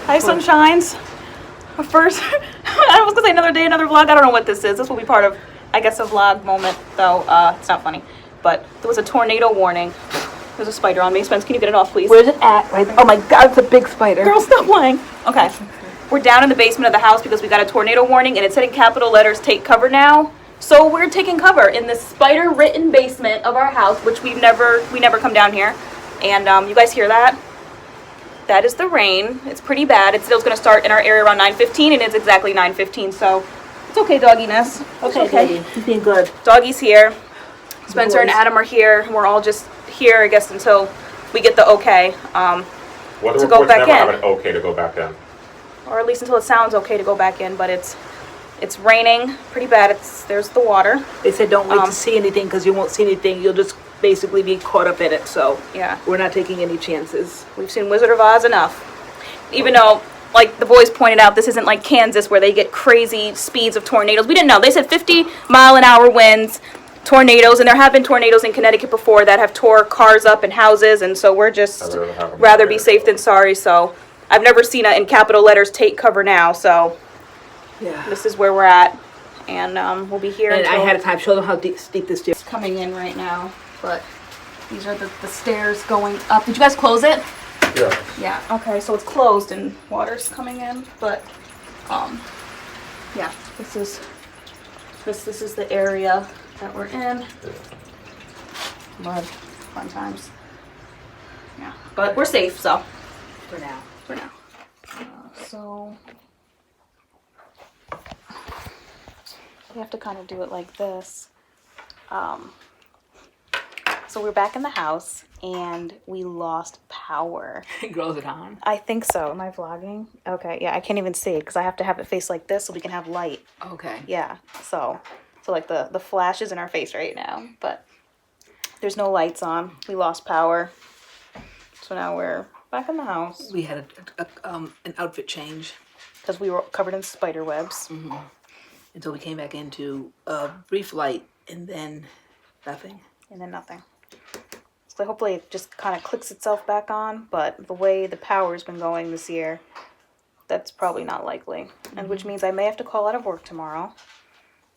Hi, sunshines. First, I was gonna say another day, another vlog. I don't know what this is. This will be part of, I guess, a vlog moment, though. It's not funny. But there was a tornado warning. There's a spider on me. Spence, can you get it off, please? Where's it at? Right? Oh my God, it's a big spider. Girl, stop playing. Okay. We're down in the basement of the house because we got a tornado warning, and it said in capital letters, "Take cover now." So we're taking cover in this spider-ridden basement of our house, which we never come down here. And you guys hear that? That is the rain. It's pretty bad. It still going to start in our area around 9:15, and it's exactly 9:15. So it's okay, dogginess. Okay. He's being good. Doggy's here. Spencer and Adam are here. We're all just here, I guess, until we get the okay Weather to go back never in. have an okay to go back in. Or at least until it sounds okay to go back in. But it's raining pretty bad. There's the water. They said don't wait to see anything because you won't see anything. You'll just basically be caught up in it. So yeah, we're not taking any chances. We've seen Wizard of Oz enough. Even though, like the boys pointed out, this isn't like Kansas where they get crazy speeds of tornadoes. We didn't know. They said 50-mile-an-hour winds, tornadoes, and there have been tornadoes in Connecticut before that have tore cars up and houses, and so we're just rather be safe than sorry. So I've never seen it in capital letters, "Take cover now." So yeah, this is where we're at, and we'll be here. And I had a time show them how steep this is. It's coming in right now, but these are the stairs going up. Did you guys close it? Yeah. Yeah. Okay, so it's closed and water's coming in, but yeah, this is the area that we're in. Mud, fun times. Yeah, but we're safe, so For now. So we have to kind of do it like this. So we're back in the house and we lost power. Girl, is it on? I think so. Am I vlogging? Okay, yeah, I can't even see it because I have to have it face like this so we can have light. Okay. Yeah, so like the flash is in our face right now, but there's no lights on. We lost power. So now we're back in the house. We had an outfit change. Because we were covered in spider webs. Mm-hmm. Until we came back into a brief light and then nothing. And then nothing. So hopefully it just kind of clicks itself back on, but the way the power's been going this year, that's probably not likely. Mm-hmm. And which means I may have to call out of work tomorrow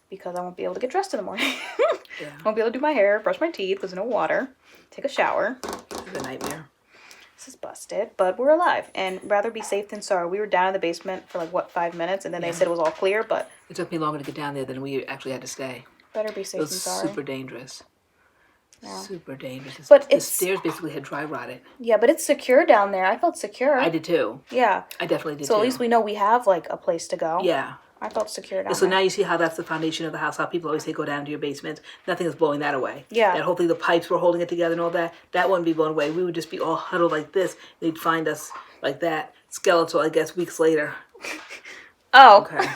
because I won't be able to get dressed in the morning. Yeah. I won't be able to do my hair, brush my teeth, there's no water, take a shower. It's a nightmare. This is busted, but we're alive and rather be safe than sorry. We were down in the basement for like, 5 minutes, and then they said it was all clear, but it took me longer to get down there than we actually had to stay. Better be safe than sorry. It was super dangerous. Yeah. Super dangerous. But the stairs basically had dry rotted. Yeah, but it's secure down there. I felt secure. I did too. Yeah. I definitely did too. So at least we know we have like a place to go. Yeah. I felt secure down so there. Now you see how that's the foundation of the house, how people always say go down to your basement. Nothing is blowing that away. Yeah. And hopefully the pipes were holding it together and all that. That wouldn't be blown away. We would just be all huddled like this. They'd find us like that. Skeletal, I guess, weeks later. Oh. Okay.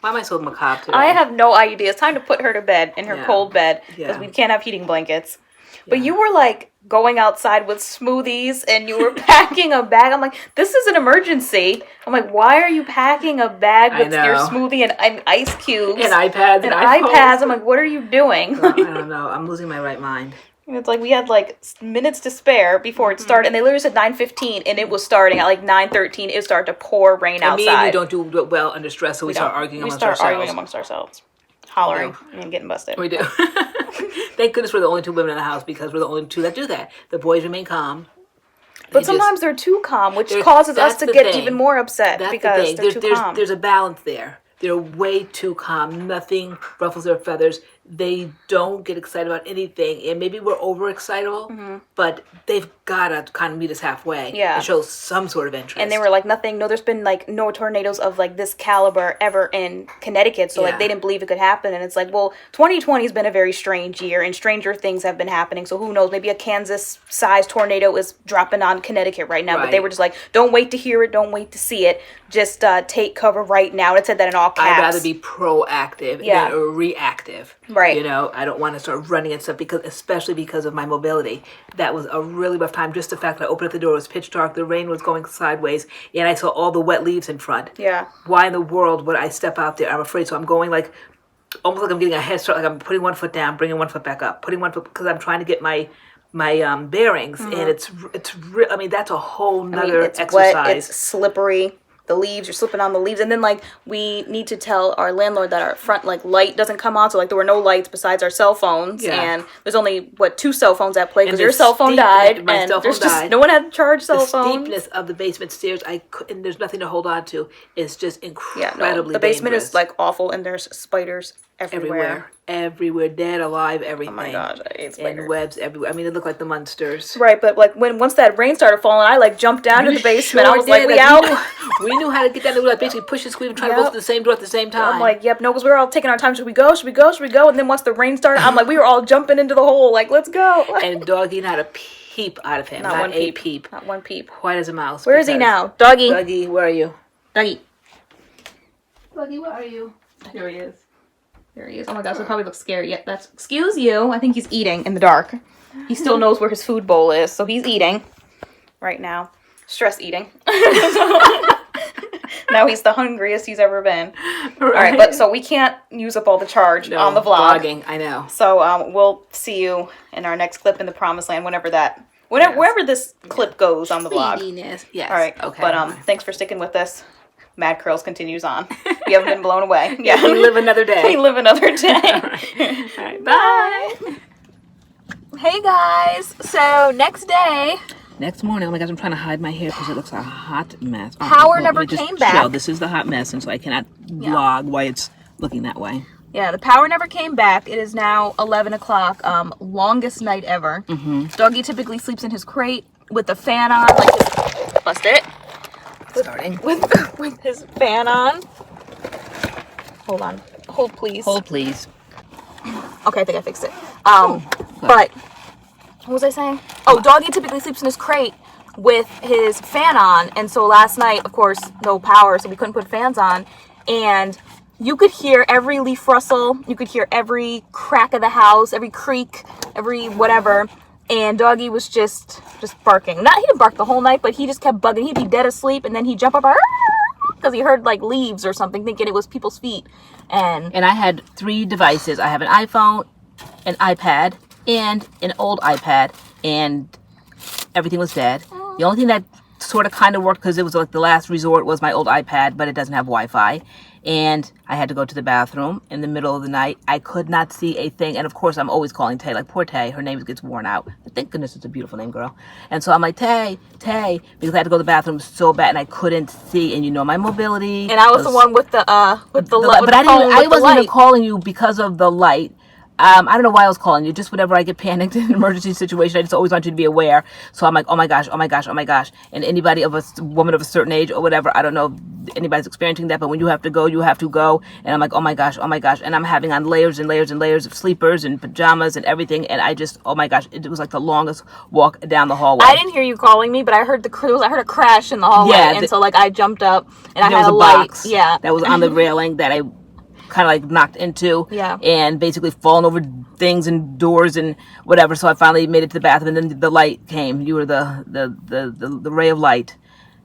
Why am I so macabre today? I have no idea. It's time to put her to bed in her cold bed because we can't have heating blankets. But you were like going outside with smoothies and you were packing a bag. I'm like, this is an emergency. I'm like, why are you packing a bag with your smoothie and ice cubes? And iPads and iPads. I'm like, what are you doing? I don't know. I'm losing my right mind. And it's like we had like minutes to spare before it started. And they literally said 9:15 and it was starting at like 9:13. It started to pour rain outside. Me and you don't do well under stress, so we start arguing amongst ourselves. Hollering and getting busted. We do. Thank goodness we're the only two women in the house because we're the only two that do that. The boys remain calm. But sometimes they're too calm, which causes us to get even more upset because they're too calm. There's a balance there. They're way too calm. Nothing ruffles their feathers. They don't get excited about anything. And maybe we're overexcitable, but they've got to kind of meet us halfway and show some sort of interest. And they were like, there's been like no tornadoes of like this caliber ever in Connecticut. So like they didn't believe it could happen. And it's like, well, 2020 has been a very strange year and stranger things have been happening. So who knows? Maybe a Kansas-sized tornado is dropping on Connecticut right now. Right. But they were just like, don't wait to hear it. Don't wait to see it. Just take cover right now. And it said that in all caps. I'd rather be proactive than reactive. Right. You know, I don't want to start running and stuff especially because of my mobility. That was a really rough time. Just the fact that I opened up the door, it was pitch dark, the rain was going sideways, and I saw all the wet leaves in front. Yeah. Why in the world would I step out there? I'm afraid. So I'm going like, almost like I'm getting a head start, like I'm putting one foot down, bringing one foot back up, putting one foot, because I'm trying to get my bearings, and I mean, that's a whole nother it's exercise. wet, it's slippery. The leaves, you're slipping on the leaves, and then like we need to tell our landlord that our front like light doesn't come on, so like there were no lights besides our cell phones, and there's only 2 cell phones at play because your cell phone died, my and cell phone there's just died. no one had to charge cell The phones. steepness of the basement stairs, and there's nothing to hold on to. It's just incredibly Yeah, no, the basement dangerous. is like awful, and there's spiders everywhere. Everywhere, dead, alive, everything. Oh my gosh, I hate spiders. And webs everywhere. I mean, it looked like the monsters. Right, but like once that rain started falling, I like jumped down to the basement. I was like, we out. We knew how to get down there. We like basically push and squeeze and try to go to the same door at the same time. I'm like, yep, no, because we were all taking our time. Should we go? Should we go? Should we go? And then once the rain started, I'm like, we were all jumping into the hole. Like, let's go. And Doggy, not a peep out of him. Not one a peep. Not one peep. Quiet as a mouse. Where is he now? Doggy. Doggy, where are you? Doggy. Doggy, where are you? There he is. There he is. Oh my gosh, he probably looks scary. Yeah, excuse you. I think he's eating in the dark. He still knows where his food bowl is, so he's eating right now. Stress eating. Now he's the hungriest he's ever been. Right. All right, but so we can't use up all the charge on the vlog. Vlogging, I know. So we'll see you in our next clip in the Promised Land, wherever this clip goes on the vlog. Yes. All right. Okay. But thanks for sticking with us. Mad Curls continues on. We haven't been blown away. Yeah. We live another day. We live another day. All right. Bye. Hey guys. So next day. Next morning, oh my gosh, I'm trying to hide my hair because it looks a hot mess. Power never came back. This is the hot mess, and so I cannot vlog why it's looking that way. Yeah, the power never came back. It is now 11 o'clock. Longest night ever. Doggy typically sleeps in his crate with the fan on. Like, bust it. Starting. With his fan on. Hold on. Hold, please. Hold, please. Okay, I think I fixed it. But what was I saying? Oh, Doggy typically sleeps in his crate with his fan on, and so last night, of course, no power, so we couldn't put fans on, and you could hear every leaf rustle, you could hear every crack of the house, every creak, every whatever, and Doggy was just barking. He didn't bark the whole night, but he just kept bugging. He'd be dead asleep, and then he'd jump up because he heard like leaves or something, thinking it was people's feet. And I had 3 devices. I have an iPhone, an iPad, and an old iPad, and everything was dead. The only thing that sort of kind of worked, because it was like the last resort, was my old iPad, but it doesn't have Wi-Fi. And I had to go to the bathroom in the middle of the night. I could not see a thing. And of course, I'm always calling Tay, like poor Tay. Her name gets worn out. Thank goodness it's a beautiful name, girl. And so I'm like, Tay, because I had to go to the bathroom so bad and I couldn't see. And you know my mobility. And I was the one with the light. But I wasn't even calling you because of the light. I don't know why I was calling you. Just whenever I get panicked in an emergency situation, I just always want you to be aware. So I'm like, oh my gosh. And anybody of a woman of a certain age or whatever, I don't know if anybody's experiencing that, but when you have to go, you have to go. And I'm like, oh my gosh. And I'm having on layers and layers and layers of sleepers and pajamas and everything. And I just, oh my gosh, it was like the longest walk down the hallway. I didn't hear you calling me, but I heard I heard a crash in the hallway. Yeah, and so like I jumped up and I there had was a a light. box that was on the railing that I kind of like knocked into, and basically fallen over things and doors and whatever. So I finally made it to the bathroom, and then the light came. You were the ray of light,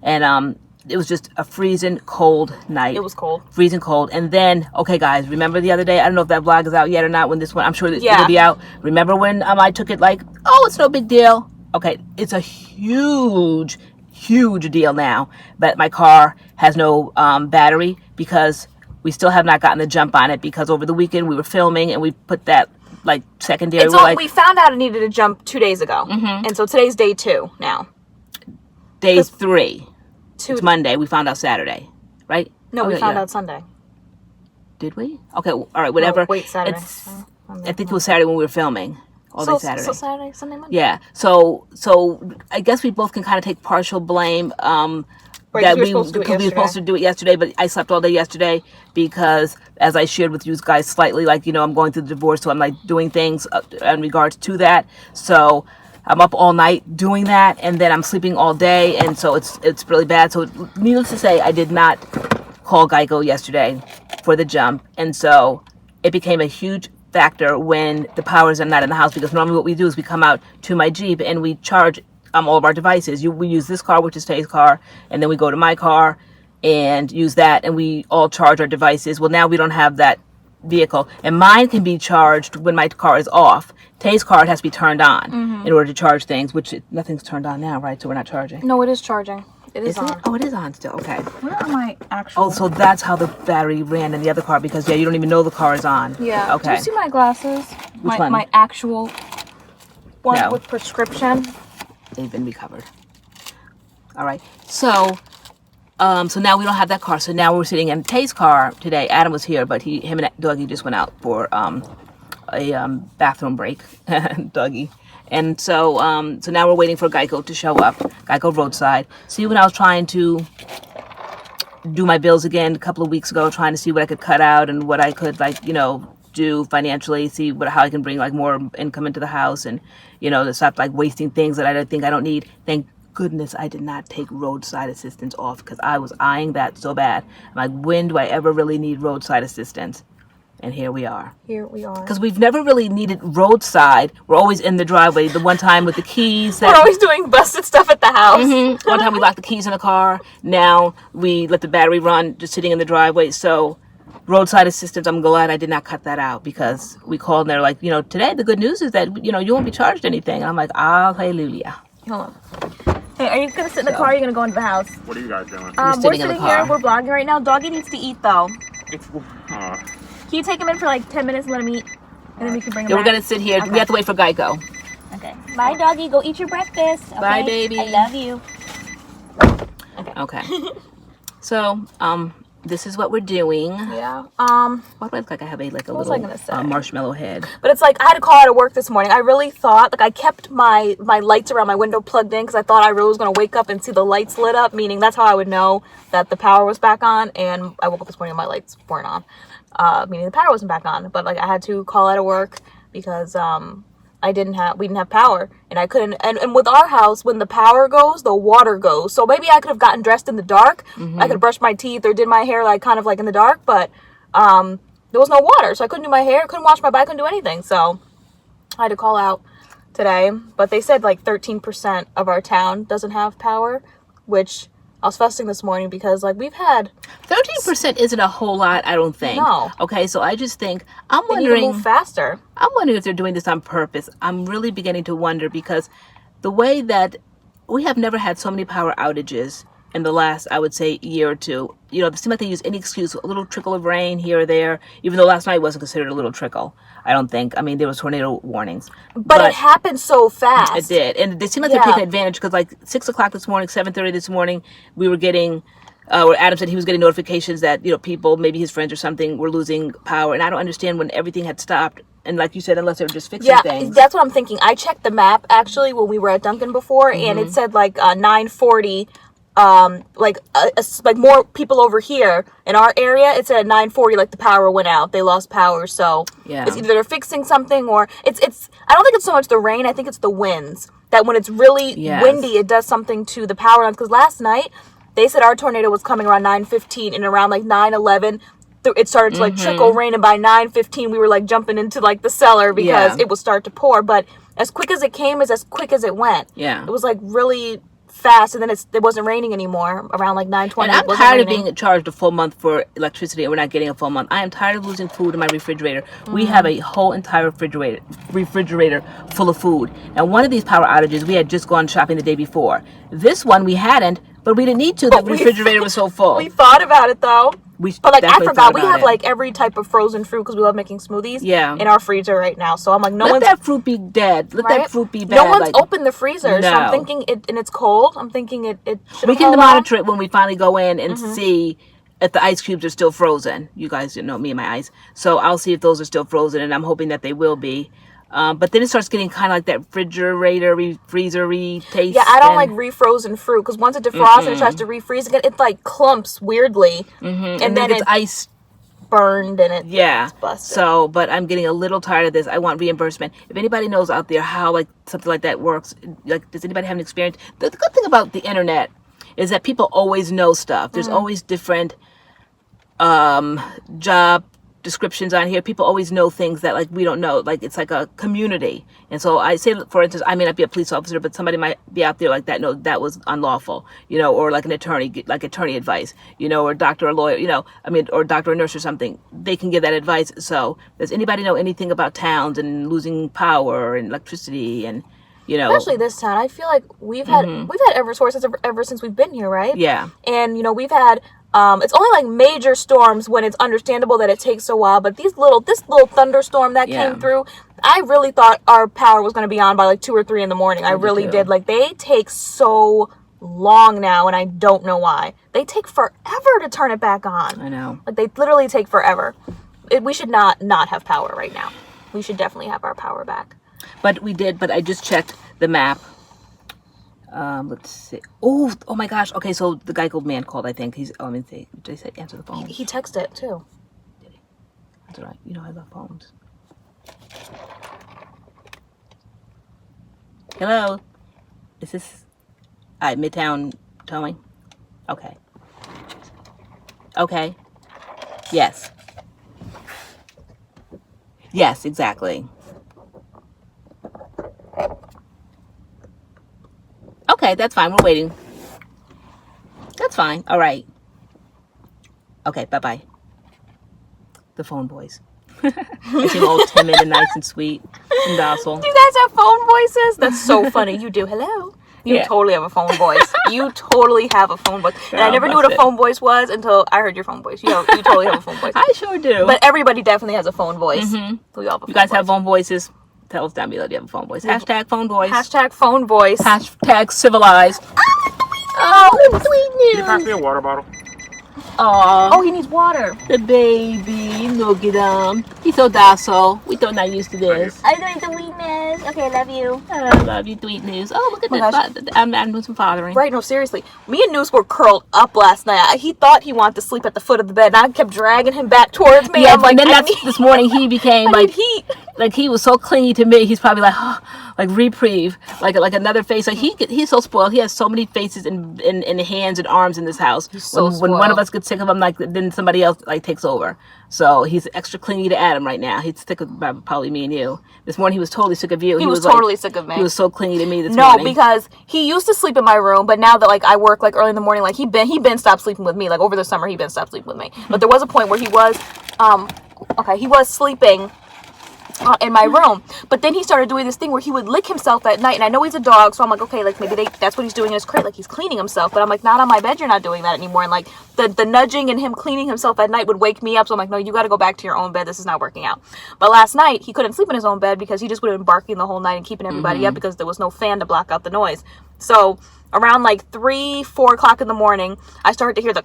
and it was just a freezing cold night. It was cold, freezing cold. And then, okay, guys, remember the other day? I don't know if that vlog is out yet or not. When this one, I'm sure it'll be out. Remember when I took it like, oh, it's no big deal. Okay, it's a huge deal now. But my car has no battery because we still have not gotten the jump on it, because over the weekend we were filming and we put that like secondary. We found out it needed a jump 2 days ago, and so today's day 2 now. Day 3. It's Monday. We found out Saturday, right? No, we found out Sunday. Did we? Okay, all right, whatever. Oh, wait, Saturday. I think it was Saturday when we were filming. All day Saturday. So Saturday, Sunday, Monday. Yeah. So I guess we both can kind of take partial blame. Right, we were supposed to do it yesterday, but I slept all day yesterday because, as I shared with you guys slightly, like, I'm going through the divorce, so I'm like doing things in regards to that. So I'm up all night doing that, and then I'm sleeping all day, and so it's really bad. So needless to say, I did not call Geico yesterday for the jump, and so it became a huge factor when the powers are not in the house, because normally what we do is we come out to my Jeep and we charge all of our devices. We use this car, which is Tay's car, and then we go to my car and use that, and we all charge our devices. Well, now we don't have that vehicle, and mine can be charged when my car is off. Tay's car has to be turned on in order to charge things, which nothing's turned on now, right? So we're not charging. No, it is charging. It is Isn't on. it? Oh, it is on still. Okay. Where are my actual? Oh, so that's how the battery ran in the other car because you don't even know the car is on. Yeah. Do Okay. you see my glasses? Which one? My actual one No. with prescription. They've been recovered. All right. So now we don't have that car. So now we're sitting in Tay's car today. Adam was here, but him and Dougie just went out for a bathroom break. Dougie. And so now we're waiting for Geico to show up. Geico roadside. See, when I was trying to do my bills again a couple of weeks ago, trying to see what I could cut out and what I could do financially, see how I can bring more income into the house and to stop wasting things that I don't need. Thank goodness I did not take roadside assistance off because I was eyeing that so bad. I'm like, when do I ever really need roadside assistance? And here we are. Here we are. Because we've never really needed roadside. We're always in the driveway. The one time with the keys. We're always doing busted stuff at the house. One time we locked the keys in the car. Now we let the battery run just sitting in the driveway. So roadside assistance, I'm glad I did not cut that out because we called and they're like, today the good news is that, you won't be charged anything. And I'm like, hallelujah. Hold on. Hey, are you going to sit in the car or are you going to go into the house? What are you guys doing? We're sitting here. We're vlogging right now. Doggy needs to eat though. It's, Can you take him in for 10 minutes and let him eat? And then we can bring him Then back? we're going to sit here. Okay. We have to wait for Geico. Okay. Bye, doggy. Go eat your breakfast. Okay? Bye, baby. I love you. Okay. So, this is what we're doing. Yeah. Why do I look like I have a was I gonna say? marshmallow head? But it's I had to call out of work this morning. I really thought, I kept my lights around my window plugged in because I thought I really was going to wake up and see the lights lit up, meaning that's how I would know that the power was back on. And I woke up this morning and my lights weren't on, meaning the power wasn't back on. But I had to call out of work because we didn't have power and I couldn't. And with our house, when the power goes, the water goes. So maybe I could have gotten dressed in the dark. I could have brushed my teeth or did my hair kind of in the dark, but there was no water, so I couldn't do my hair, couldn't wash my bike, couldn't do anything. So I had to call out today. But they said 13% of our town doesn't have power, which I was fussing this morning because we've had 13% isn't a whole lot, I don't think. No. Okay, so I just think I'm they need to wondering move faster. I'm wondering if they're doing this on purpose. I'm really beginning to wonder because the way that we have never had so many power outages in the last, I would say, year or two. It seems like they use any excuse, a little trickle of rain here or there, even though last night wasn't considered a little trickle. I don't think. I mean, there was tornado warnings. But it happened so fast. It did. And they seem like they're taking advantage because 6 o'clock this morning, 7:30 this morning, we were getting, or Adam said he was getting notifications that, people, maybe his friends or something, were losing power. And I don't understand when everything had stopped. And like you said, unless they were just fixing things. That's what I'm thinking. I checked the map, actually, when we were at Dunkin' before, and it said 9:40. More people over here in our area, it said at 9:40 the power went out. They lost power, so it's either they're fixing something or it's I don't think it's so much the rain, I think it's the winds. That when it's really windy, it does something to the power. Because last night they said our tornado was coming around 9:15 and around 9:11 it started to trickle rain, and by 9:15 we were jumping into the cellar because it would start to pour. But as quick as it came is as quick as it went. Yeah. It was really fast, and then it wasn't raining anymore around 9:20. And I'm tired of being charged a full month for electricity and we're not getting a full month. I am tired of losing food in my refrigerator. We have a whole entire refrigerator full of food. And one of these power outages, we had just gone shopping the day before. This one we hadn't, but we didn't need to. The refrigerator was so full. We thought about it though. But I forgot we have it. Every type of frozen fruit because we love making smoothies. Yeah. In our freezer right now, so I'm let that fruit be dead. Let that fruit be bad. No one's opened the freezer, so I'm thinking and it's cold. I'm thinking it should. We can monitor it when we finally go in and see if the ice cubes are still frozen. You guys know me and my ice, so I'll see if those are still frozen, and I'm hoping that they will be. But then it starts getting kind of like that refrigerator, freezer-y taste. Yeah, I don't like refrozen fruit because once it defrosts and it tries to refreeze again, it clumps weirdly, and then it's ice burned and it's busted. So, but I'm getting a little tired of this. I want reimbursement. If anybody knows out there how something like that works, does anybody have an experience? The good thing about the internet is that people always know stuff. There's always different job descriptions on here. People always know things that like we don't know. Like it's like a community. And so I say, for instance, I may not be a police officer, but somebody might be out there like that. No, that was unlawful, you know, or like an attorney, like attorney advice, you know, or doctor or lawyer, you know, I mean, or doctor or nurse or something. They can give that advice. So does anybody know anything about towns and losing power and electricity and, you know, especially this town? I feel like we've had EverSources ever since we've been here, right? yeah. And you know, we've had it's only like major storms when it's understandable that it takes a while, but this little thunderstorm that came through, I really thought our power was going to be on by like 2 or 3 in the morning. I really did. Like they take so long now, and I don't know why. They take forever to turn it back on. I know. Like they literally take forever. We should not have power right now. We should definitely have our power back. But we did, but I just checked the map. Let's see. Oh my gosh. Okay, so the Geico man called, I think. He's, let me see. They said answer the phone. He texted it too. Did he? That's all right. You know I love phones. Hello? Is this Midtown Towing? Okay. Okay. Yes. Yes, exactly. Okay, that's fine. We're waiting. That's fine. All right. Okay, bye-bye. The phone boys. They seem all timid and nice and sweet and docile. Do you guys have phone voices? That's so funny. You do. Hello. You totally have a phone voice. You totally have a phone voice. And I never knew what a phone voice was until I heard your phone voice. You totally have a phone voice. I sure do. But everybody definitely has a phone voice. Mm-hmm. We all have a phone You guys voice. have phone voices? Tell us down below. Do you have a phone voice? Hashtag phone voice. Hashtag phone voice. Hashtag civilized. Oh, sweet Can you pass news. me a water bottle? Aw, Oh, he needs water. the baby. Look at him. He's so docile. We don't not used to this. I know the sweetness. Okay, I love you. I love you, sweetness. Oh, look at Oh my this. I'm doing some fathering. Right, no, seriously. Me and Noose were curled up last night. He thought he wanted to sleep at the foot of the bed, and I kept dragging him back towards me. Yeah, I'm like, and then I that's, need, this morning he became I like, need heat. like he was so clingy to me. He's probably like, oh, like reprieve, like another face. Like he's so spoiled. He has so many faces and hands and arms in this house. so when one of spoiled. us gets sick of him, like then somebody else like takes over. So he's extra clingy to Adam right now. He's sick of probably me and you. This morning he was totally sick of you. He was like, totally sick of me. He was so clingy to me this No, morning. because he used to sleep in my room, but now that like I work like early in the morning, like he been stopped sleeping with me. Like over the summer, he been stopped sleeping with me. But there was a point where he was, he was sleeping in my room, but then he started doing this thing where he would lick himself at night. And I know he's a dog, so I'm like, okay, like maybe that's what he's doing in his crate, like he's cleaning himself. But I'm like, not on my bed, you're not doing that anymore. And like the nudging and him cleaning himself at night would wake me up. So I'm like, no, you got to go back to your own bed. This is not working out. But last night he couldn't sleep in his own bed because he just would have been barking the whole night and keeping everybody up because there was no fan to block out the noise. So around like 3-4 o'clock in the morning, I started to hear the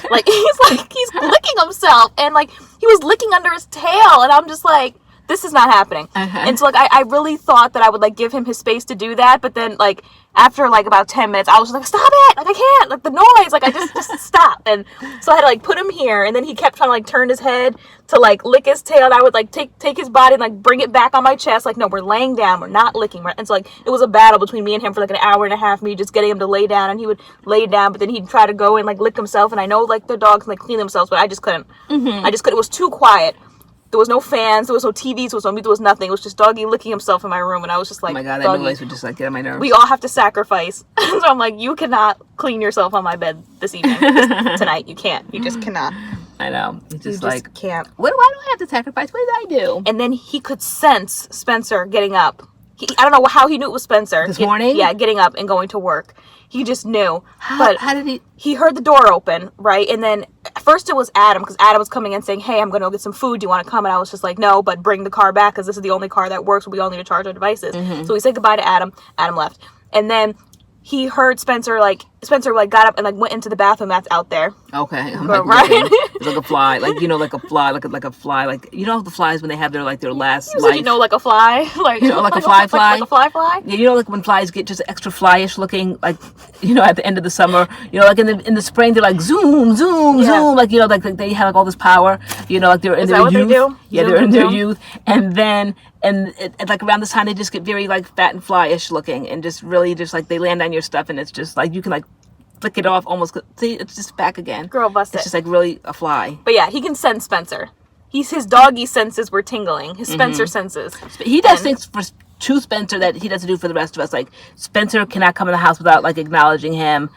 like he's licking himself, and like he was licking under his tail, and I'm just like, this is not happening. And so like I really thought that I would like give him his space to do that, but then like after like about 10 minutes I was just like, stop it, like I can't, like the noise, like I just stop. And so I had to like put him here, and then he kept trying to like turn his head to like lick his tail, and I would like take his body and like bring it back on my chest, like, no, we're laying down, we're not licking. And so like it was a battle between me and him for like an hour and a half, me just getting him to lay down, and he would lay down, but then he'd try to go and like lick himself. And I know like the dogs like clean themselves, but I just couldn't. I just couldn't. It was too quiet. There was no fans, there was no TVs, there was no music, there was nothing. It was just doggy licking himself in my room, and I was just like, oh my god, that doggy, noise would just like get on my nerves. we all have to sacrifice. So I'm like, you cannot clean yourself on my bed this evening. Tonight, you can't. You just cannot. I know. It's You just just like, can't. why do I have to sacrifice? What did I do? And then he could sense Spencer getting up. I don't know how he knew it was Spencer. This morning? Yeah, getting up and going to work. He just knew. How did he? He heard the door open, right? And then at first it was Adam, because Adam was coming in saying, hey, I'm going to go get some food. Do you want to come? And I was just like, no, but bring the car back, because this is the only car that works. We all need to charge our devices. So we said goodbye to Adam. Adam left. And then he heard Spencer got up and like went into the bathroom that's out there. Okay, I'm Right. like, looking. It's like a fly, like like a fly, like a fly, like the flies when they have their last You life. said, like a fly, like like a fly. like a fly. Yeah, like when flies get just extra flyish looking, like at the end of the summer, like in the spring they're like zoom, zoom, zoom, like like they have like all this power, like they're in Is their that what youth. they do? Yeah, Zoom, they're in their zoom? youth, and then and like around this time they just get very like fat and flyish looking, and just really just like they land on your stuff, and it's just like you can like flick it off almost. See, it's just back again. Girl, bust It's it. just like really a fly. But yeah, he can sense Spencer. His doggy senses were tingling. His Spencer senses. He does things to Spencer that he doesn't do for the rest of us. Like Spencer cannot come in the house without like acknowledging him.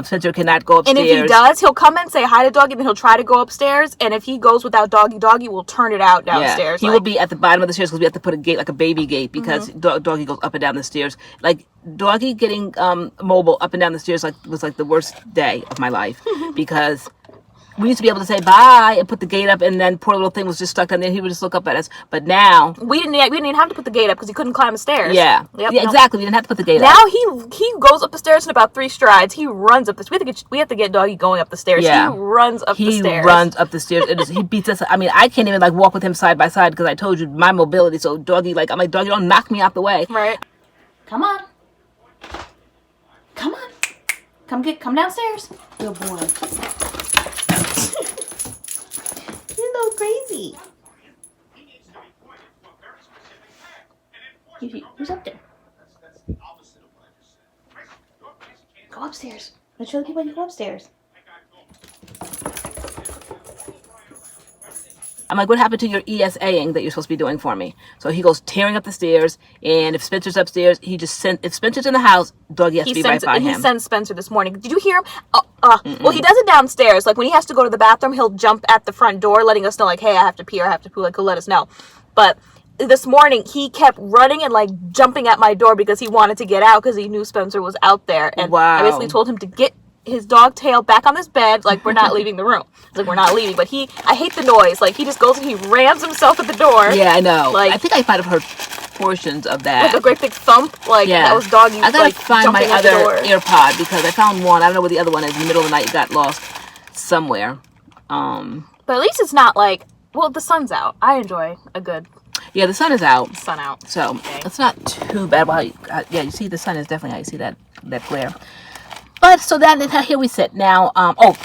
Spencer cannot go upstairs. And if he does, he'll come and say hi to Doggy, then he'll try to go upstairs. And if he goes without Doggy, Doggy will turn it out downstairs. He will be at the bottom of the stairs because we have to put a gate, like a baby gate, because Doggy goes up and down the stairs. Like Doggy getting mobile up and down the stairs was like the worst day of my life because we used to be able to say bye and put the gate up, and then poor little thing was just stuck down there. He would just look up at us. But now we didn't even have to put the gate up because he couldn't climb the stairs. Yeah, Yep, yeah, exactly. We didn't have to put the gate up. Now he goes up the stairs in about 3 strides. He runs up the stairs. We have to get Doggy going up the stairs. Yeah. He runs up the stairs. He runs up the stairs. He beats us. I mean, I can't even like walk with him side by side because I told you my mobility. So Doggy, like, I'm like, Doggy, don't knock me out the way. Right. Come on. Come on. Come downstairs. Good boy. You're a little crazy. Who's up there? Go upstairs. Let's show the people you go upstairs. I'm like, what happened to your ESAing that you're supposed to be doing for me? So he goes tearing up the stairs, and if Spencer's upstairs, if Spencer's in the house, Doggy has to be right by him. He sends Spencer this morning. Did you hear him? Well, he does it downstairs. Like, when he has to go to the bathroom, he'll jump at the front door, letting us know, like, hey, I have to pee or I have to poo. Like, he'll let us know. But this morning, he kept running and, like, jumping at my door because he wanted to get out because he knew Spencer was out there. And I basically told him to get his dog tail back on this bed, like, we're not leaving the room. Like, we're not leaving. But I hate the noise. Like, he just goes and he rams himself at the door. Yeah, I know. Like, I think I might have heard portions of that. Like a great big thump. Like, that was Doggy. I gotta like, find my jumping at other the door. AirPod because I found one. I don't know where the other one is. In the middle of the night, it got lost somewhere. But at least it's not like, well, the sun's out. I enjoy a good Yeah, the sun is out. sun out. So Okay. it's not too bad. Well, yeah, you see the sun is definitely how you see that glare. But so that here we sit now.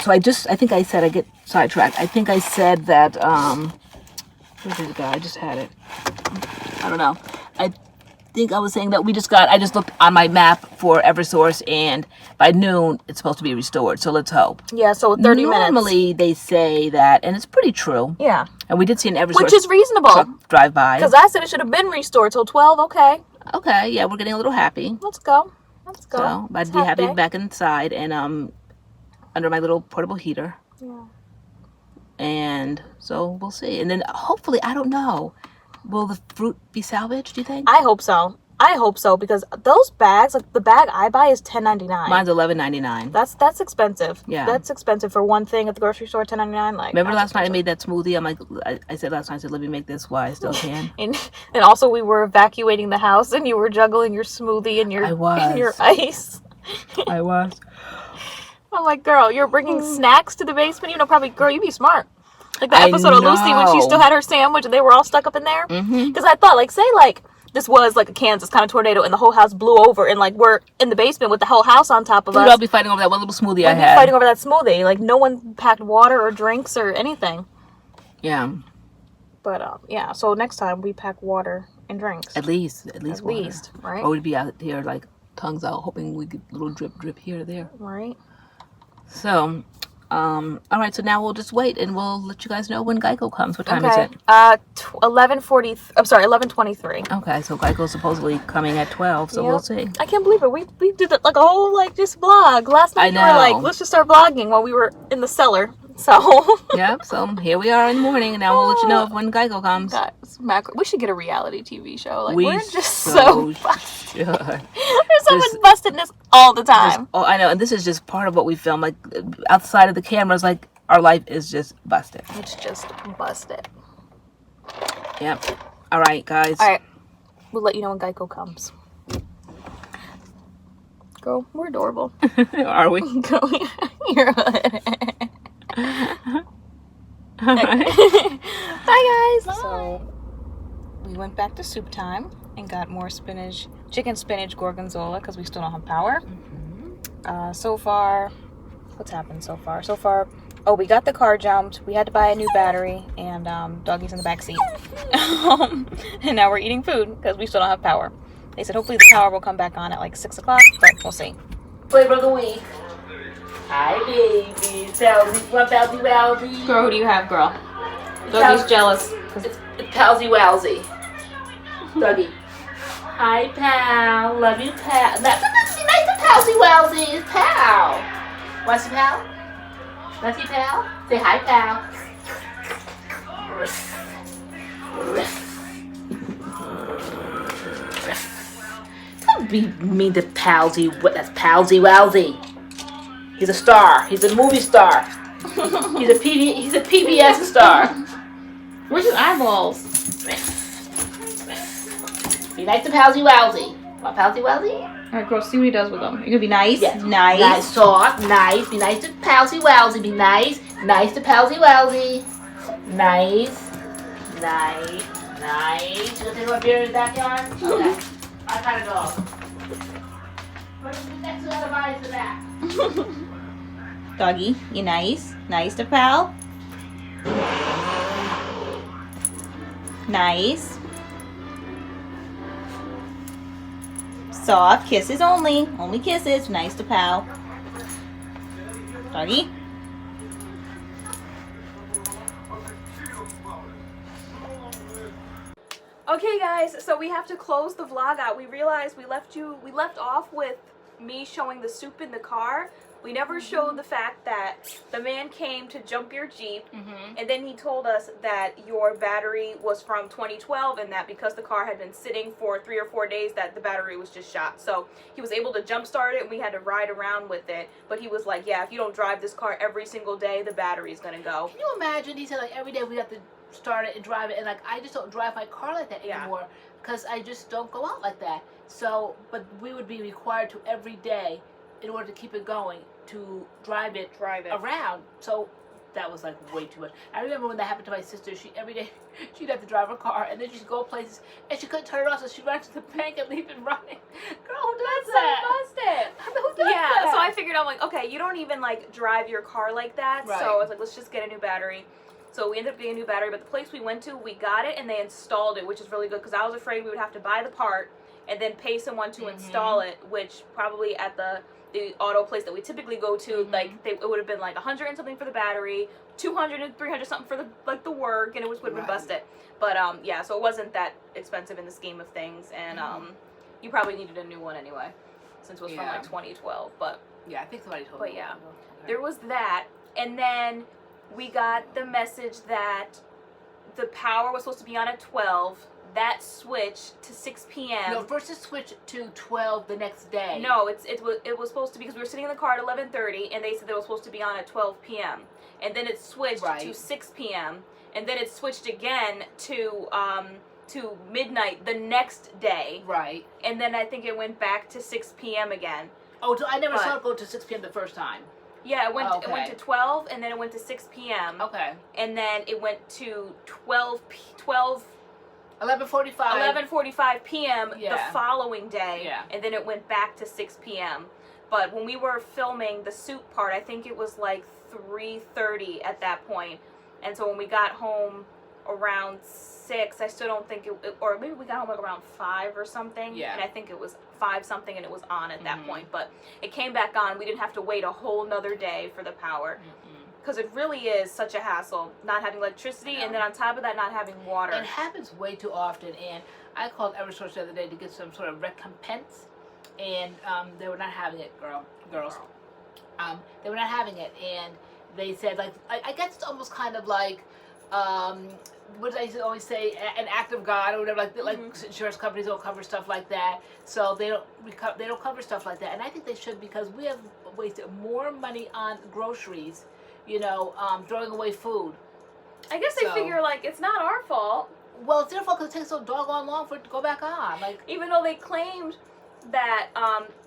So I think I said I get sidetracked. I think I said that. Where did it go? I just had it. I don't know. I think I was saying that I just looked on my map for Eversource, and by noon it's supposed to be restored. So let's hope. Yeah, so 30 minutes. Normally they say that, and it's pretty true. Yeah. And we did see an Eversource Which is reasonable. truck drive by. Because I said it should have been restored till 12. Okay. Okay, yeah, we're getting a little happy. Let's go. Let's go. So I'd be happy back inside and under my little portable heater. Yeah. And so we'll see. And then hopefully, I don't know, will the fruit be salvaged, do you think? I hope so. I hope so because those bags, like the bag I buy is $10.99. Mine's $11.99. That's expensive. Yeah. That's expensive for one thing at the grocery store, $10.99. Like, Remember last night I made that smoothie? I'm like, I said last night, I said, let me make this while I still can. and also we were evacuating the house and you were juggling your smoothie and your and your ice. I was. I'm like, girl, you're bringing snacks to the basement. You know, probably, girl, you be smart. Like the episode of Lucy when she still had her sandwich and they were all stuck up in there. Because I thought, like, say, like, this was like a Kansas kind of tornado and the whole house blew over and, like, we're in the basement with the whole house on top of us. We'd all be fighting over that one little smoothie I We'd be had. fighting over that smoothie. Like, no one packed water or drinks or anything. Yeah. But, yeah, so next time we pack water and drinks. At least water. Right? Or we'd be out here, like, tongues out, hoping we get a little drip here or there. Right. So, all right, so now we'll just wait and we'll let you guys know when Geico comes. What time is it? 11:40. I'm sorry, 11:23. Okay, so Geico's supposedly coming at 12, so we'll see. I can't believe it. We did like a whole like just vlog last night. I We were like, know. let's just start vlogging while we were in the cellar. So Yep, so here we are in the morning, and now we'll let you know when Geico comes. guys, we should get a reality TV show. Like We we're just so so should. there's so much bustedness all the time. Oh, I know, and this is just part of what we film. Like, outside of the cameras, like, our life is just busted. It's just busted. Yep. All right, guys. All right, we'll let you know when Geico comes. Girl, we're adorable. Are we? Girl, you're All right. Bye, guys. So we went back to soup time and got more chicken spinach gorgonzola because we still don't have power. So far, what's happened so far? So far, we got the car jumped. We had to buy a new battery, and Doggy's in the back seat. And now we're eating food because we still don't have power. They said hopefully the power will come back on at like 6 o'clock, but we'll see. Flavor of the week. Hi, baby. Palsy, what Palsy Wowsy? Girl, who do you have, girl? Palsy. Dougie's jealous. It's Palsy Wowsy. Dougie. Hi, pal. Love you, pal. That's nice to Palsy Wowsy. It's pal. What's your pal? What's your pal? Say hi, pal. Don't be mean to Palsy. That's Palsy Wowsy. He's a star. He's a movie star. He's a PBS star. Where's his eyeballs? Be nice to Palsy Wowsy. Want Palsy Wowsy? Alright, girl, see what he does with them. You're gonna be nice? Yes. Nice. Nice, soft, nice. Be nice to Palsy Wowsy. Be nice. Nice to Palsy Wowsy. Nice. Nice. Nice. You gonna take my beer in the backyard? Okay. I got a dog. But next to the other body's the back. Doggy, you nice? Nice to pal? Nice. Soft kisses only. Only kisses. Nice to pal. Doggy. Okay guys, so we have to close the vlog out. We realized we left off with me showing the soup in the car. We never showed the fact that the man came to jump your Jeep, and then he told us that your battery was from 2012 and that because the car had been sitting for 3 or 4 days that the battery was just shot. So he was able to jump start it and we had to ride around with it. But he was like, yeah, if you don't drive this car every single day, the battery's gonna go. Can you imagine? He said like every day we have to start it and drive it, and like I just don't drive my car like that anymore because I just don't go out like that. So, but we would be required to every day in order to keep it going to drive it around. So that was like way too much. I remember when that happened to my sister. She every day she'd have to drive her car, and then she'd go places and she couldn't turn it off, so she'd run to the bank and leave it running. Girl, who does that? Busted. Who does Yeah, that? so I figured I'm like, okay, you don't even like drive your car like that. Right. So I was like, let's just get a new battery. So we ended up getting a new battery, but the place we went to, we got it and they installed it, which is really good because I was afraid we would have to buy the part and then pay someone to install it, which probably at the auto place that we typically go to, like it would have been like 100 and something for the battery, 200 and 300 something for the work, and it would have been busted. But yeah, so it wasn't that expensive in the scheme of things, and you probably needed a new one anyway, since it was from like 2012. But yeah, I think somebody told me. But yeah, there was that, and then we got the message that the power was supposed to be on at 12. That switched to 6 p.m. No, first it switched to 12 the next day. No, it was supposed to be, because we were sitting in the car at 11:30, and they said they were supposed to be on at 12 p.m. And then it switched to 6 p.m. And then it switched again to midnight the next day. Right. And then I think it went back to 6 p.m. again. Oh, so I never saw it go to 6 p.m. the first time. Yeah, it went to 12, and then it went to 6 p.m. Okay. And then it went to 11:45 p.m. the following day. Yeah. And then it went back to 6 p.m. But when we were filming the soup part, I think it was like 3:30 at that point. And so when we got home around 6, I still don't think it, or maybe we got home like around 5 or something. Yeah. And I think it was 5 something and it was on at that point. But it came back on. We didn't have to wait a whole nother day for the power. Because it really is such a hassle not having electricity, and then on top of that, not having water. It happens way too often, and I called Eversource the other day to get some sort of recompense, and they were not having it, girls. They were not having it, and they said, like, I guess it's almost kind of like, what did I always say, an act of God or whatever, like insurance companies don't cover stuff like that, so they don't cover stuff like that, and I think they should, because we have wasted more money on groceries, you know, throwing away food. I guess they figure, like, it's not our fault. Well, it's their fault because it takes so doggone long for it to go back on. Like, even though they claimed that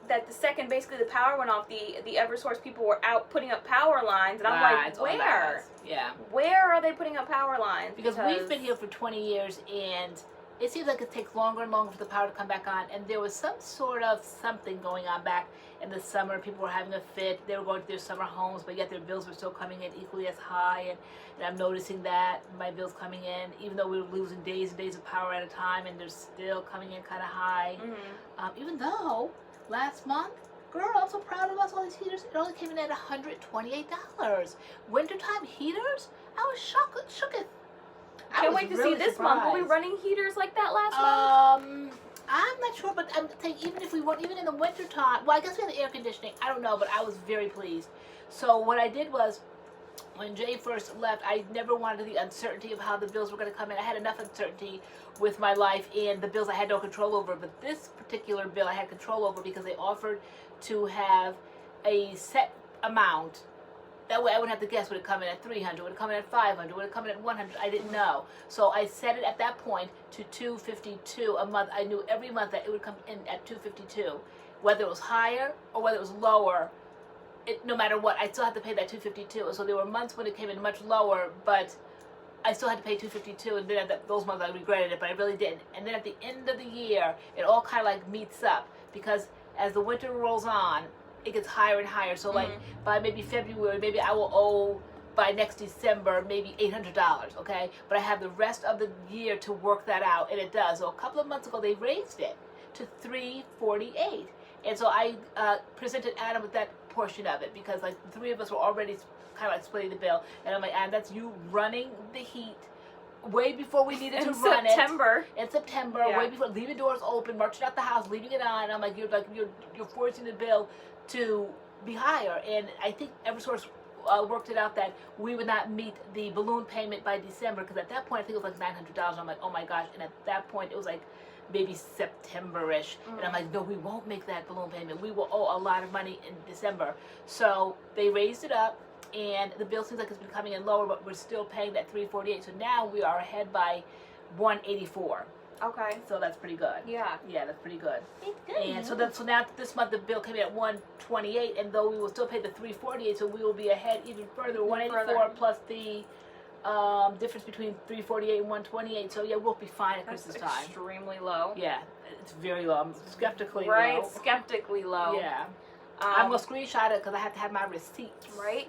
that the second basically the power went off, the Eversource people were out putting up power lines, and I'm like, where? Yeah. Where are they putting up power lines? Because we've been here for 20 years, and it seems like it takes longer and longer for the power to come back on. And there was some sort of something going on back in the summer. People were having a fit. They were going to their summer homes, but yet their bills were still coming in equally as high. And I'm noticing that my bills coming in, even though we were losing days and days of power at a time, and they're still coming in kind of high. Even though last month, girl, I'm so proud of us, all these heaters. It only came in at $128. Wintertime heaters? I was shooketh. Can't wait to see this month. Were we running heaters like that last month? I'm not sure, but I'm saying even if we weren't, even in the wintertime, well, I guess we had the air conditioning. I don't know, but I was very pleased. So what I did was, when Jay first left, I never wanted the uncertainty of how the bills were going to come in. I had enough uncertainty with my life and the bills I had no control over. But this particular bill I had control over because they offered to have a set amount. That way I wouldn't have to guess, would it come in at 300, would it come in at 500, would it come in at 100? I didn't know. So I set it at that point to $252 a month. I knew every month that it would come in at $252. Whether it was higher or whether it was lower, no matter what, I still had to pay that $252. So there were months when it came in much lower, but I still had to pay $252, and then those months I regretted it, but I really didn't. And then at the end of the year, it all kind of like meets up, because as the winter rolls on, it gets higher and higher. So like by maybe February, maybe I will owe by next December maybe $800, okay? But I have the rest of the year to work that out, and it does. So a couple of months ago, they raised it to $348, and so I presented Adam with that portion of it, because like the three of us were already kind of like splitting the bill, and I'm like, Adam, that's you running the heat way before we needed to run it. In September, Yeah. way before, leaving doors open, marching out the house, leaving it on. I'm like, you're forcing the bill to be higher, and I think Eversource worked it out that we would not meet the balloon payment by December, because at that point I think it was like $900. I'm like, oh my gosh, and at that point it was like maybe September-ish, and I'm like, no, we won't make that balloon payment. We will owe a lot of money in December. So they raised it up, and the bill seems like it's been coming in lower, but we're still paying that $348. So now we are ahead by $184. Okay. So that's pretty good. Yeah. Yeah, that's pretty good. It's good. And so now this month the bill came in at $128, and though we will still pay the $348, so we will be ahead even further. $184 plus the difference between $348 and $128. So yeah, we'll be fine at Christmas time. Extremely low. Yeah, it's very low. I'm skeptically Right? low. Skeptically low. Yeah. I'm gonna screenshot it because I have to have my receipts. Right?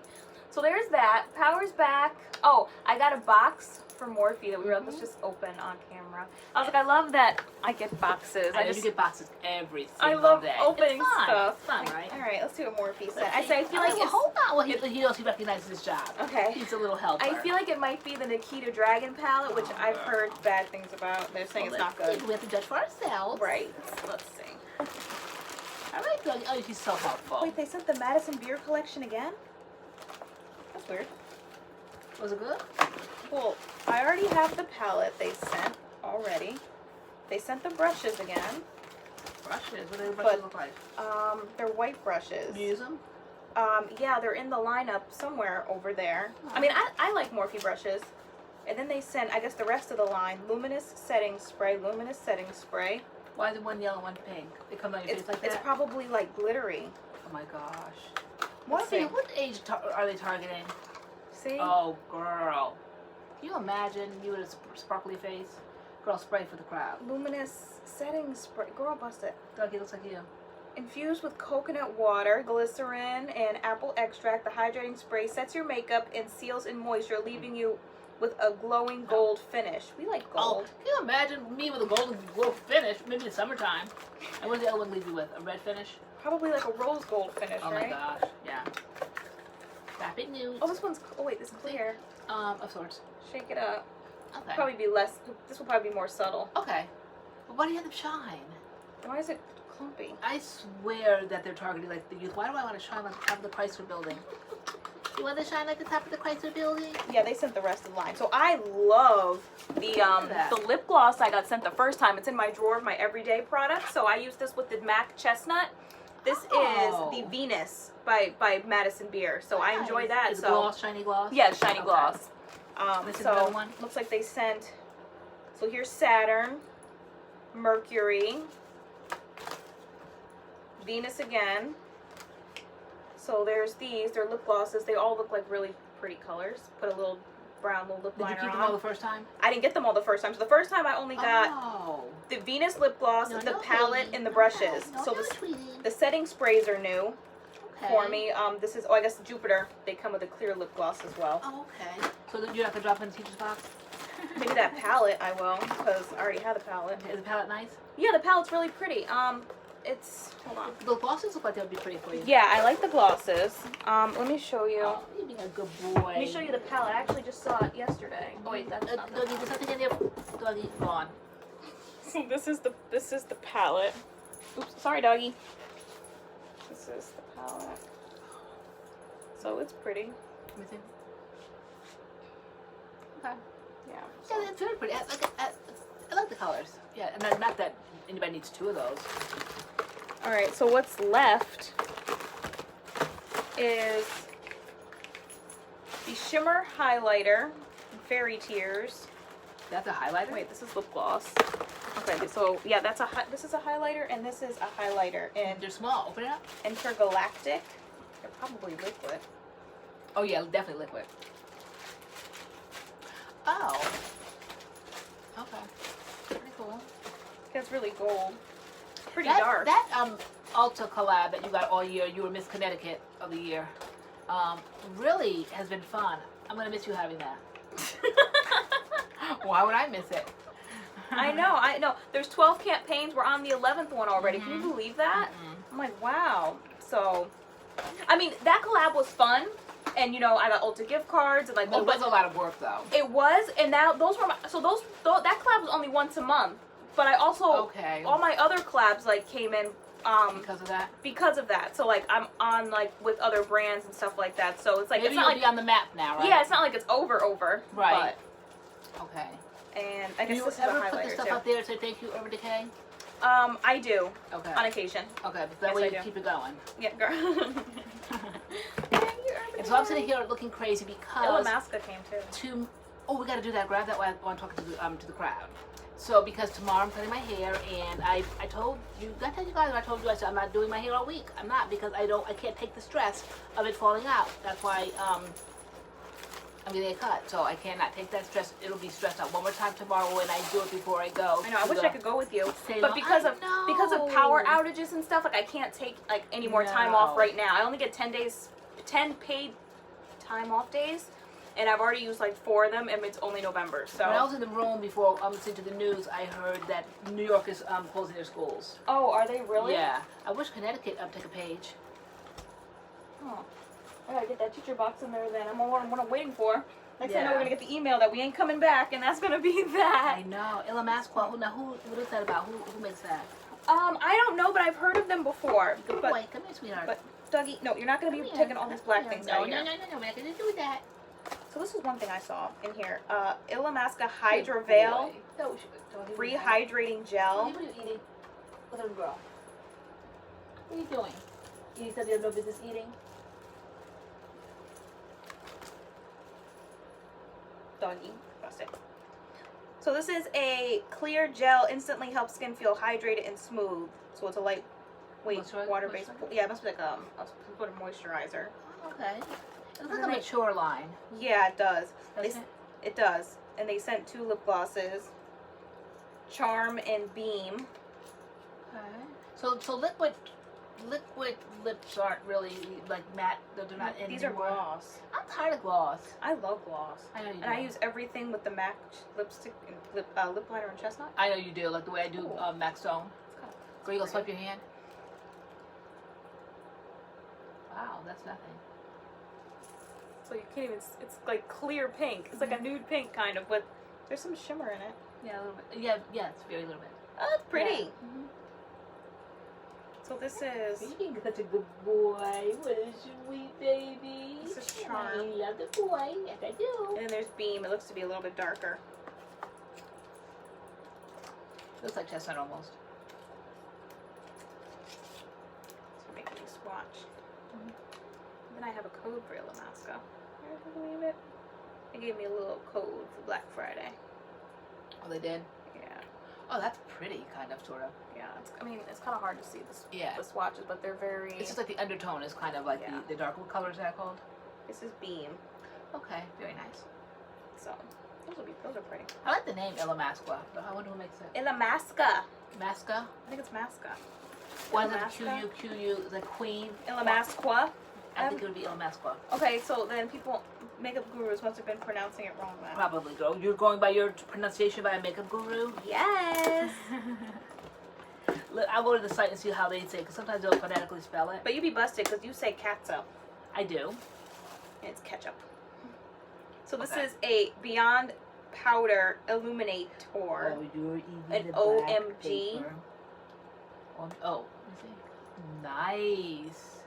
So there's that. Power's back. Oh, I got a box for Morphe that we were let's just open on camera. I was like, I love that I get boxes. I know you get boxes every single I love day. opening It's fun. stuff. It's fun, right? All right, let's see what Morphe said. I feel like it's hold on. Well, he knows he recognizes his job. okay. He's a little helper. I feel like it might be the Nikita Dragon palette, which I've heard bad things about. They're saying it's not good. We have to judge for ourselves. Right. Let's see. All right, good. Oh, he's so helpful. Wait, they sent the Madison Beer collection again? That's weird. Was it good? Well, I already have the palette they sent already. They sent the brushes again. Brushes. What do the brushes look like? They're white brushes. Use them? Yeah, they're in the lineup somewhere over there. I mean, I like Morphe brushes. And then they sent, I guess, the rest of the line. Luminous setting spray, luminous setting spray. Why is it one yellow, one pink? They come on your face like that? It's probably like glittery. Oh my gosh. Let's see. What age are they targeting? See? Oh, girl. Can you imagine you with a sparkly face? Girl, spray for the crowd. Luminous setting spray. Girl, bust it. Dougie looks like you. Infused with coconut water, glycerin, and apple extract, the hydrating spray sets your makeup and seals in moisture, leaving you with a glowing gold finish. We like gold. Oh, can you imagine me with a golden gold finish? Maybe in the summertime. And what does the other one leave you with? A red finish? Probably like a rose gold finish, Oh right? my gosh, yeah. Rapid news. Oh, this one's, oh wait, this is clear. Of sorts. Shake it up. Okay. Probably be less, this will probably be more subtle. Okay. But why do you have them shine? Why is it clumpy? I swear that they're targeting like the youth. Why do I want to shine like the top of the Chrysler building? You want to shine like the top of the Chrysler building? Yeah, they sent the rest of the line. So I love the lip gloss I got sent the first time. It's in my drawer of my everyday products. So I use this with the MAC Chestnut. This is the Venus by Madison Beer. So I enjoy that. Is it so gloss, shiny gloss? yeah, shiny Okay. gloss. This is So another one? looks like they sent. So here's Saturn, Mercury, Venus again. So there's these. They're lip glosses. They all look like really pretty colors. Put a little brown little lip Did you liner keep them on. all the first time? I didn't get them all the first time. So the first time I only got Oh. the Venus lip gloss, No, the no, palette, baby. and the No, brushes. no, So no, the sweetie. setting sprays are new Okay. for me. This is, oh, I guess Jupiter. They come with a clear lip gloss as well. Oh, okay. So then you're not going to drop in the teacher's box? Maybe that palette I will, because I already have the palette. Is the palette nice? Yeah, the palette's really pretty. it's, hold on. The glosses look like they would be pretty for you. Yeah, I like the glosses. Let me show you. Oh, you're being a good boy. Let me show you the palette. I actually just saw it yesterday. Oh wait, that's not the Doggy, there's something in there. Doggy, go on. This is the palette. Oops, sorry, doggy. This is the palette. So it's pretty. Let me see. Okay. Yeah. Yeah, it's very pretty. I like the colors. Yeah, and not that anybody needs two of those. All right. So what's left is the shimmer highlighter, Fairy Tears. That's a highlighter? Wait, this is lip gloss. Okay, so yeah, this is a highlighter, and this is a highlighter in They're small. Open it up. Intergalactic. They're probably liquid. Oh, yeah, definitely liquid. Oh. Okay. Pretty cool. It's really gold. Pretty That, dark. That Ulta collab that you got all year, you were Miss Connecticut of the year, really has been fun. I'm going to miss you having that. Why would I miss it? I know. There's 12 campaigns. We're on the 11th one already. Can you believe that? I'm like, wow. So, I mean, that collab was fun. And, you know, I got Ulta gift cards. And like, It was a lot of work, though. It was. And now those were that collab was only once a month. But I also, all my other collabs, like, came in. Because of that? Because of that. So, like, I'm on, like, with other brands and stuff like that. So, it's like, Maybe it's not you'll like be on the map now, right? Yeah, it's not like it's over. Right. But, okay. and I Do guess you this is a ever put the highlighter, stuff too. up there and say thank you, Urban Decay? I do. Okay. On occasion. Okay, but that Yes, way I you do. keep it going. Yeah, girl. And so I'm sitting here looking crazy because Alaska came too. we got to do that. Grab that while I'm talking to the crowd. So because tomorrow I'm cutting my hair, and I told you, I told you guys, I told you, I said I'm not doing my hair all week. I'm not, because I can't take the stress of it falling out. That's why I'm getting a cut. So I cannot take that stress. It'll be stressed out one more time tomorrow when I do it before I go. I know. I wish I could go with you, Salon. but because of I power know. outages and stuff, like I can't take like any more time off right now. I only get 10 paid time off days, and I've already used like 4 of them, and it's only November. So When I was in the room before listening to the news, I heard that New York is closing their schools. Oh, are they really? Yeah. I wish Connecticut take a page. Oh, I gotta get that teacher box in there. Then I'm what I'm waiting for. Next thing I know, Yeah. we're gonna get the email that we ain't coming back, and that's gonna be that. I know. MADCURLS. What is that about? Who makes that? I don't know, but I've heard of them before. Good But, boy. Come here, sweetheart. but Dougie, no, you're not gonna be Come here. taking all these black things No, out no, here. no, no, no. We're not going to do that. So this is one thing I saw in here. Illamasqua Hydra Veil Rehydrating Gel. What are you eating? Little girl. What are you doing? You said you have no business eating? Doggy. That's it. So this is a clear gel, instantly helps skin feel hydrated and smooth. So it's a lightweight water-based. Moisturizer? Yeah, it must be like a sort of moisturizer. Okay. It looks like a mature line. Yeah, it does. Doesn't it? It does. And they sent 2 lip glosses, Charm and Beam. Okay. So liquid lips aren't really like matte. They're not in These are anymore. gloss. I'm tired of gloss. I love gloss. I know you And do. I use everything with the MAC lipstick, and lip liner and chestnut. I know you do, like the way I do MAC Stone. Go, you go swipe your hand. Wow, that's nothing. So you can't even, it's like clear pink. It's like a nude pink kind of, but there's some shimmer in it. Yeah, a little bit. Yeah, it's very little bit. Oh, it's pretty. Yeah. Mm-hmm. So this is, You're being such a good boy. What a sweet baby. This is I Charm. love the boy. Yes, I do. and then there's Beam. It looks to be a little bit darker. Looks like chestnut almost. So make me swatch. Then I have a code for Illamasqua. Can you believe it? They gave me a little code for Black Friday. Oh, they did? Yeah. Oh, that's pretty, kind of, sort of. Yeah, I mean, it's kind of hard to see the swatches, but they're very... It's just like the undertone is kind of like the dark. What color is that called? This is Beam. Okay, very nice. So, those are pretty. I like the name Illamasqua. I wonder who makes it. Illamasqua. Masca? I think it's Masca. Why is it QU, the queen? Illamasqua. I think it would be Illamasqua. Okay, so then makeup gurus must have been pronouncing it wrong then. Probably, girl. You're going by your pronunciation by a makeup guru? Yes. I'll go to the site and see how they say it, because sometimes they'll phonetically spell it. But you be busted because you say catsup. I do. And it's ketchup. So this Okay. is a Beyond Powder Illuminator. Oh, you're even An the black OMG. paper. Oh, let me see. Nice.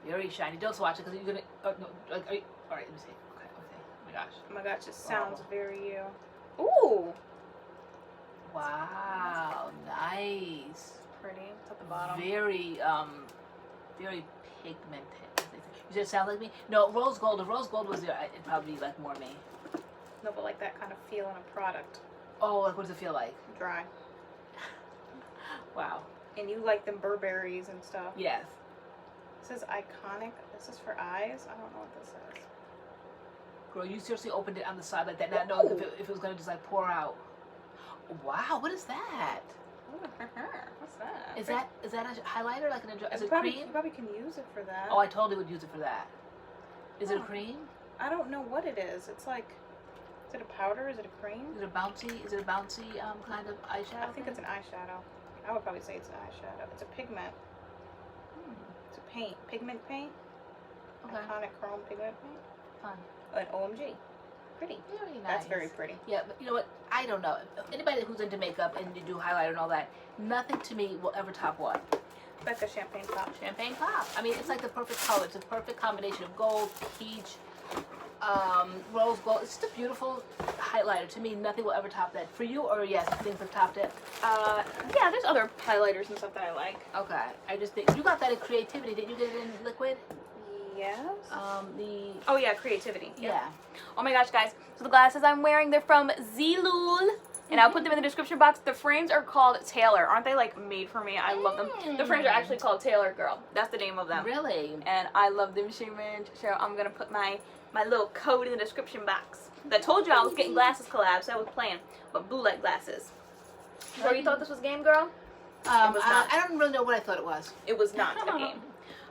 Very shiny. Don't swatch it because you're gonna. Oh no. Like, all right. Let me see. Okay. Oh my gosh. Oh my gosh, it sounds Wow. very you. Ooh. Wow. Nice. Pretty. It's at the bottom. Very very pigmented. You said it sound like me? No, rose gold. If rose gold was there, it'd probably be like more me. No, but like that kind of feel in a product. Oh, like what does it feel like? Dry. Wow. And you like them Burberrys and stuff. Yes. This is iconic. This is for eyes. I don't know what this is. Girl, you seriously opened it on the side like that, not knowing if it was gonna just like pour out. Wow, what is that? What's that? Is that a highlighter, like is it probably, cream? You probably can use it for that. Oh, I totally would use it for that. Is it a Huh. cream? I don't know what it is. It's like, is it a powder? Is it a cream? Is it a bouncy? Is it a bouncy kind of eyeshadow? I think it's an eyeshadow. I would probably say it's an eyeshadow. It's a pigment. It's a paint. Pigment paint. Okay. Iconic chrome pigment paint. Fun. An OMG. Pretty. Very nice. That's very pretty. Yeah, but you know what? I don't know. Anybody who's into makeup and you do highlighter and all that, nothing to me will ever top what? Becca Champagne Pop. Champagne pop. I mean, it's like the perfect color. It's a perfect combination of gold, peach, rose gold. It's just a beautiful highlighter. To me, nothing will ever top that. For you, or yes, things have topped it? Yeah, there's other highlighters and stuff that I like. Okay. I just think you got that in Creativity. Didn't you get it in liquid? Yes. The Oh yeah, Creativity. Yep. yeah. Oh my gosh, guys. So the glasses I'm wearing, they're from Zilul. And I'll put them in the description box. The frames are called Taylor. Aren't they like made for me? I love them. The frames are actually called Taylor Girl. That's the name of them. Really? And I love them so much. So I'm going to put my little code in the description box. I told you I was getting glasses collabs. So I was playing. But blue light glasses. So you thought this was game, girl? It was not. I don't really know what I thought it was. It was not a game.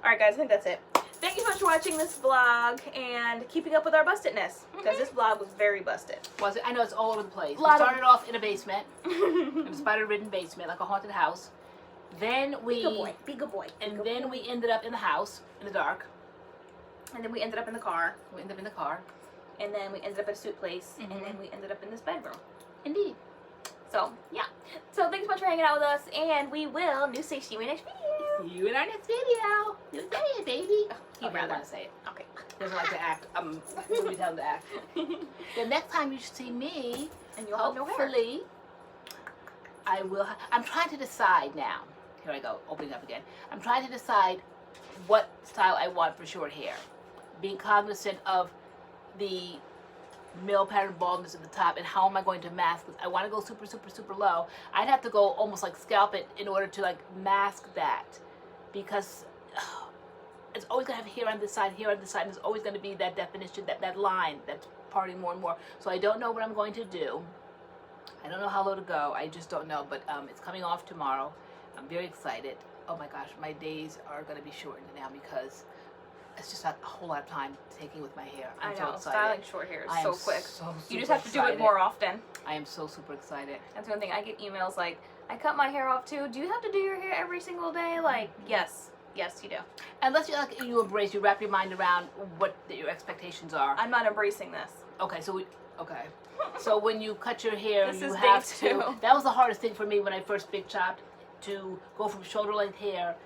Alright guys, I think that's it. Thank you so much for watching this vlog and keeping up with our bustedness. Because this vlog was very busted. Was it? I know it's all over the place. We Lot of- started off in a basement, in a spider-ridden basement, like a haunted house. Then we, Be good boy. Be good boy. Be and good then boy. we ended up in the house in the dark. And then we ended up in the car. We ended up in the car. And then we ended up at a suit place. And then we ended up in this bedroom. Indeed. So, yeah. So, thanks so much for hanging out with us. And we will see you in the next video. See you in our next video. You say it, baby. He'd Okay, I rather. want to say it. Okay. He doesn't like to act. We tell him to act. The next time you see me, And you'll have no hair. hopefully, I will. I'm trying to decide now. Here I go, opening up again. I'm trying to decide what style I want for short hair, being cognizant of the male pattern baldness at the top and how am I going to mask this. I want to go super, super, super low. I'd have to go almost like scalp it in order to like mask that, because it's always going to have hair on this side, and there's always going to be that definition, that line that's parting more and more. So I don't know what I'm going to do. I don't know how low to go. I just don't know, but it's coming off tomorrow. I'm very excited. Oh my gosh, my days are going to be shortened now because it's just not a whole lot of time taking with my hair. I'm I so know. excited. Styling short hair is I am so quick. so You just super have to do it excited. more often. I am so super excited. That's one thing. I get emails like, I cut my hair off too. Do you have to do your hair every single day? Like, yes. Yes, you do. Unless you embrace, you wrap your mind around what your expectations are. I'm not embracing this. Okay, so when you cut your hair, This you is have day to. 2. That was the hardest thing for me when I first big chopped, to go from shoulder length hair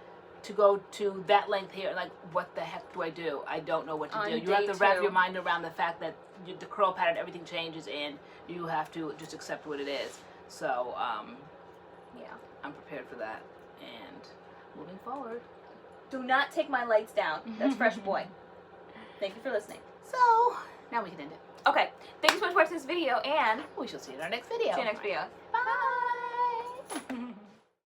to go to that length hair. Like, what the heck do I do? I don't know what to On do. You have day to wrap 2. your mind around the fact that the curl pattern, everything changes, and you have to just accept what it is. So, Yeah. I'm prepared for that. And moving forward. Do not take my lights down. That's Fresh Boy. Thank you for listening. So, now we can end it. Okay. Thank you so much for watching this video, and We shall see you in our next video. see you next video. Bye.